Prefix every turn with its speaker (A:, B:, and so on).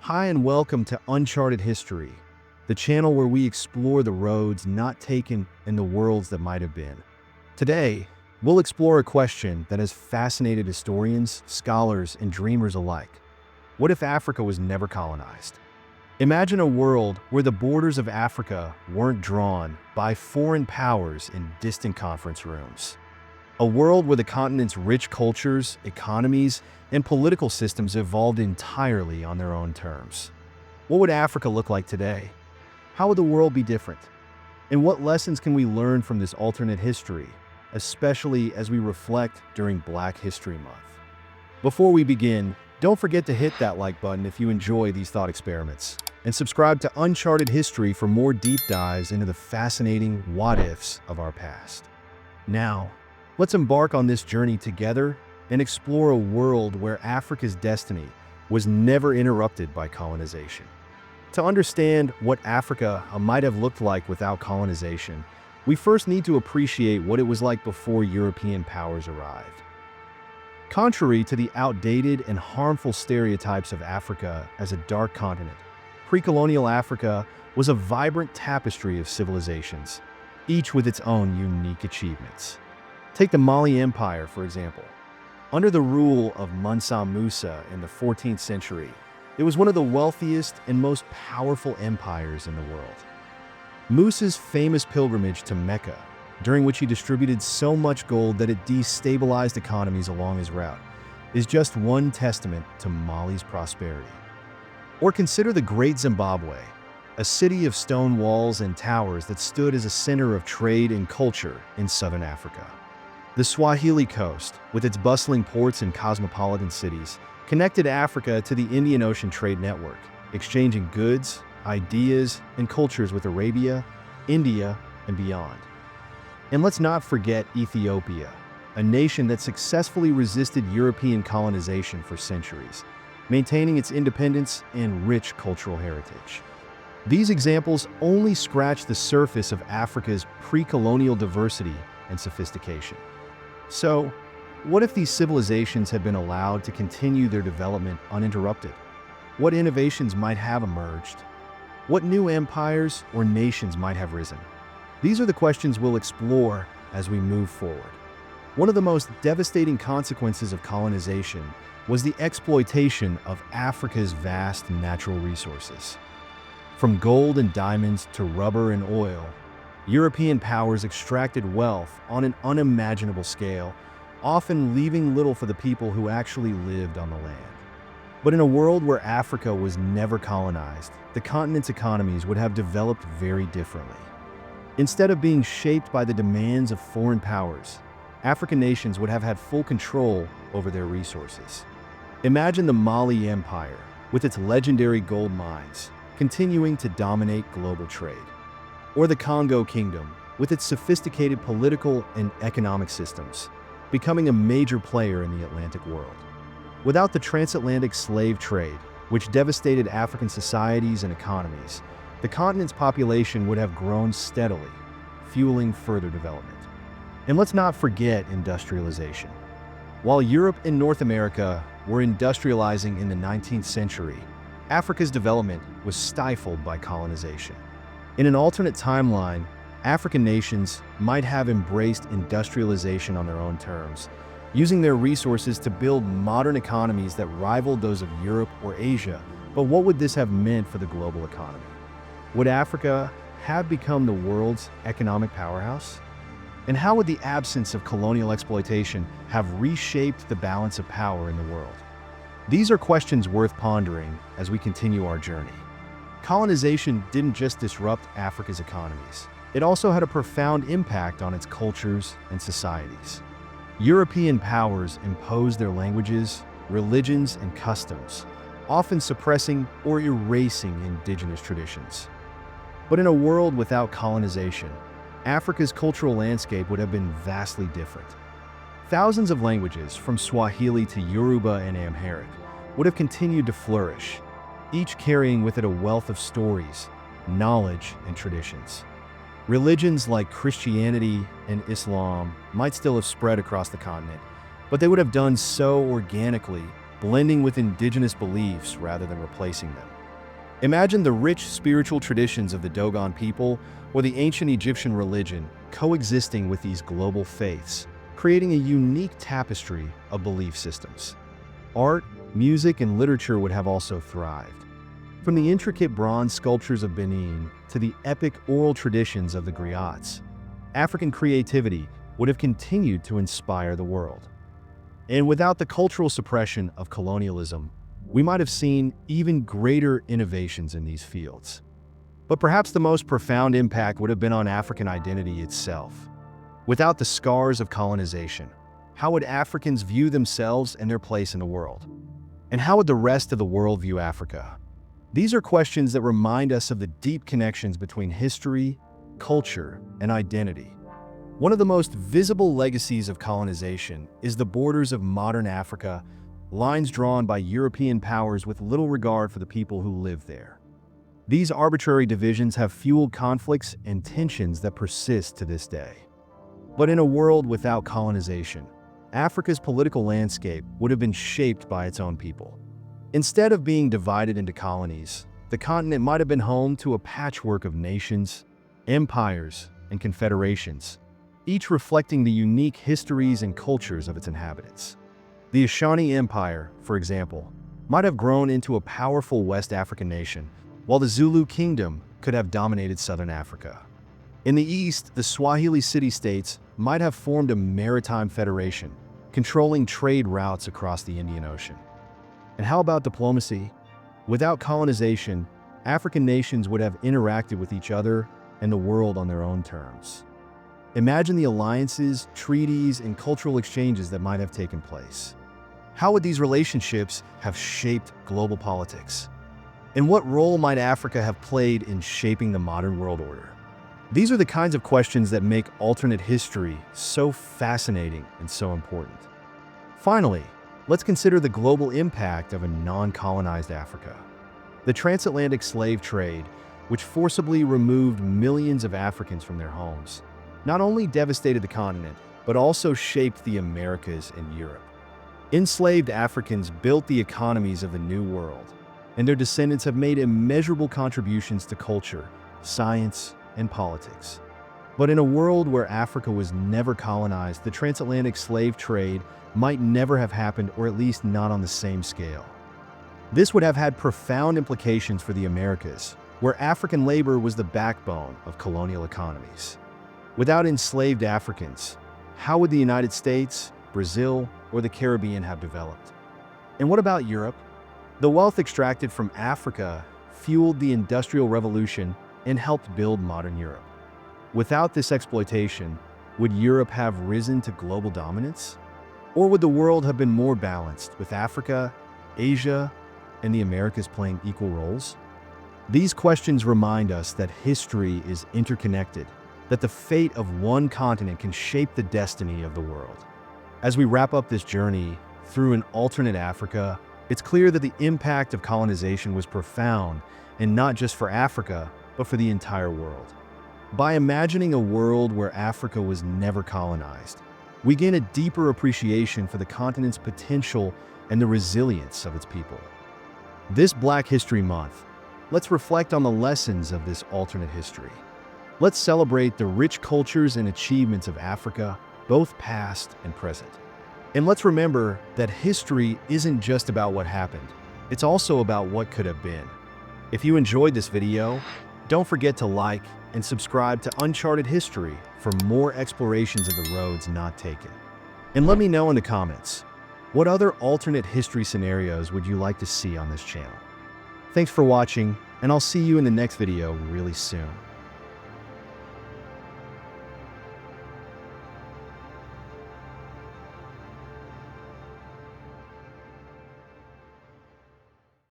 A: Hi, and welcome to Uncharted History, the channel where we explore the roads not taken and the worlds that might have been. Today, we'll explore a question that has fascinated historians, scholars, and dreamers alike. What if Africa was never colonized? Imagine a world where the borders of Africa weren't drawn by foreign powers in distant conference rooms. A world where the continent's rich cultures, economies, and political systems evolved entirely on their own terms. What would Africa look like today? How would the world be different? And what lessons can we learn from this alternate history, especially as we reflect during Black History Month? Before we begin, don't forget to hit that like button if you enjoy these thought experiments, and subscribe to Uncharted History for more deep dives into the fascinating what-ifs of our past. Now, let's embark on this journey together and explore a world where Africa's destiny was never interrupted by colonization. To understand what Africa might have looked like without colonization, we first need to appreciate what it was like before European powers arrived. Contrary to the outdated and harmful stereotypes of Africa as a dark continent, pre-colonial Africa was a vibrant tapestry of civilizations, each with its own unique achievements. Take the Mali Empire, for example. Under the rule of Mansa Musa in the 14th century, it was one of the wealthiest and most powerful empires in the world. Musa's famous pilgrimage to Mecca, during which he distributed so much gold that it destabilized economies along his route, is just one testament to Mali's prosperity. Or consider the Great Zimbabwe, a city of stone walls and towers that stood as a center of trade and culture in southern Africa. The Swahili coast, with its bustling ports and cosmopolitan cities, connected Africa to the Indian Ocean trade network, exchanging goods, ideas, and cultures with Arabia, India, and beyond. And let's not forget Ethiopia, a nation that successfully resisted European colonization for centuries, maintaining its independence and rich cultural heritage. These examples only scratch the surface of Africa's pre-colonial diversity and sophistication. So, what if these civilizations had been allowed to continue their development uninterrupted? What innovations might have emerged? What new empires or nations might have risen? These are the questions we'll explore as we move forward. One of the most devastating consequences of colonization was the exploitation of Africa's vast natural resources. From gold and diamonds to rubber and oil, European powers extracted wealth on an unimaginable scale, often leaving little for the people who actually lived on the land. But in a world where Africa was never colonized, the continent's economies would have developed very differently. Instead of being shaped by the demands of foreign powers, African nations would have had full control over their resources. Imagine the Mali Empire, with its legendary gold mines, continuing to dominate global trade. Or the Congo Kingdom, with its sophisticated political and economic systems, becoming a major player in the Atlantic world. Without the transatlantic slave trade, which devastated African societies and economies, the continent's population would have grown steadily, fueling further development. And let's not forget industrialization. While Europe and North America were industrializing in the 19th century, Africa's development was stifled by colonization. In an alternate timeline, African nations might have embraced industrialization on their own terms, using their resources to build modern economies that rivaled those of Europe or Asia. But what would this have meant for the global economy? Would Africa have become the world's economic powerhouse? And how would the absence of colonial exploitation have reshaped the balance of power in the world? These are questions worth pondering as we continue our journey. Colonization didn't just disrupt Africa's economies. It also had a profound impact on its cultures and societies. European powers imposed their languages, religions, and customs, often suppressing or erasing indigenous traditions. But in a world without colonization, Africa's cultural landscape would have been vastly different. Thousands of languages, from Swahili to Yoruba and Amharic, would have continued to flourish, each carrying with it a wealth of stories, knowledge, and traditions. Religions like Christianity and Islam might still have spread across the continent, but they would have done so organically, blending with indigenous beliefs rather than replacing them. Imagine the rich spiritual traditions of the Dogon people or the ancient Egyptian religion coexisting with these global faiths, creating a unique tapestry of belief systems. Art, music, and literature would have also thrived. From the intricate bronze sculptures of Benin to the epic oral traditions of the griots, African creativity would have continued to inspire the world. And without the cultural suppression of colonialism, we might have seen even greater innovations in these fields. But perhaps the most profound impact would have been on African identity itself. Without the scars of colonization, how would Africans view themselves and their place in the world? And how would the rest of the world view Africa? These are questions that remind us of the deep connections between history, culture, and identity. One of the most visible legacies of colonization is the borders of modern Africa, lines drawn by European powers with little regard for the people who live there. These arbitrary divisions have fueled conflicts and tensions that persist to this day. But in a world without colonization, Africa's political landscape would have been shaped by its own people. Instead of being divided into colonies, the continent might have been home to a patchwork of nations, empires, and confederations, each reflecting the unique histories and cultures of its inhabitants. The Ashanti Empire, for example, might have grown into a powerful West African nation, while the Zulu Kingdom could have dominated southern Africa. In the east, the Swahili city-states might have formed a maritime federation, controlling trade routes across the Indian Ocean. And how about diplomacy? Without colonization, African nations would have interacted with each other and the world on their own terms. Imagine the alliances, treaties, and cultural exchanges that might have taken place. How would these relationships have shaped global politics? And what role might Africa have played in shaping the modern world order? These are the kinds of questions that make alternate history so fascinating and so important. Finally, let's consider the global impact of a non-colonized Africa. The transatlantic slave trade, which forcibly removed millions of Africans from their homes, not only devastated the continent, but also shaped the Americas and Europe. Enslaved Africans built the economies of the New World, and their descendants have made immeasurable contributions to culture, science, and politics. But in a world where Africa was never colonized, the transatlantic slave trade might never have happened, or at least not on the same scale. This would have had profound implications for the Americas, where African labor was the backbone of colonial economies. Without enslaved Africans, how would the United States, Brazil, or the Caribbean have developed? And what about Europe? The wealth extracted from Africa fueled the Industrial Revolution and helped build modern Europe. Without this exploitation, would Europe have risen to global dominance? Or would the world have been more balanced, with Africa, Asia, and the Americas playing equal roles? These questions remind us that history is interconnected, that the fate of one continent can shape the destiny of the world. As we wrap up this journey through an alternate Africa, it's clear that the impact of colonization was profound, and not just for Africa, but for the entire world. By imagining a world where Africa was never colonized, we gain a deeper appreciation for the continent's potential and the resilience of its people. This Black History Month, let's reflect on the lessons of this alternate history. Let's celebrate the rich cultures and achievements of Africa, both past and present. And let's remember that history isn't just about what happened, it's also about what could have been. If you enjoyed this video, don't forget to like and subscribe to Uncharted History for more explorations of the roads not taken. And let me know in the comments, what other alternate history scenarios would you like to see on this channel? Thanks for watching, and I'll see you in the next video really soon.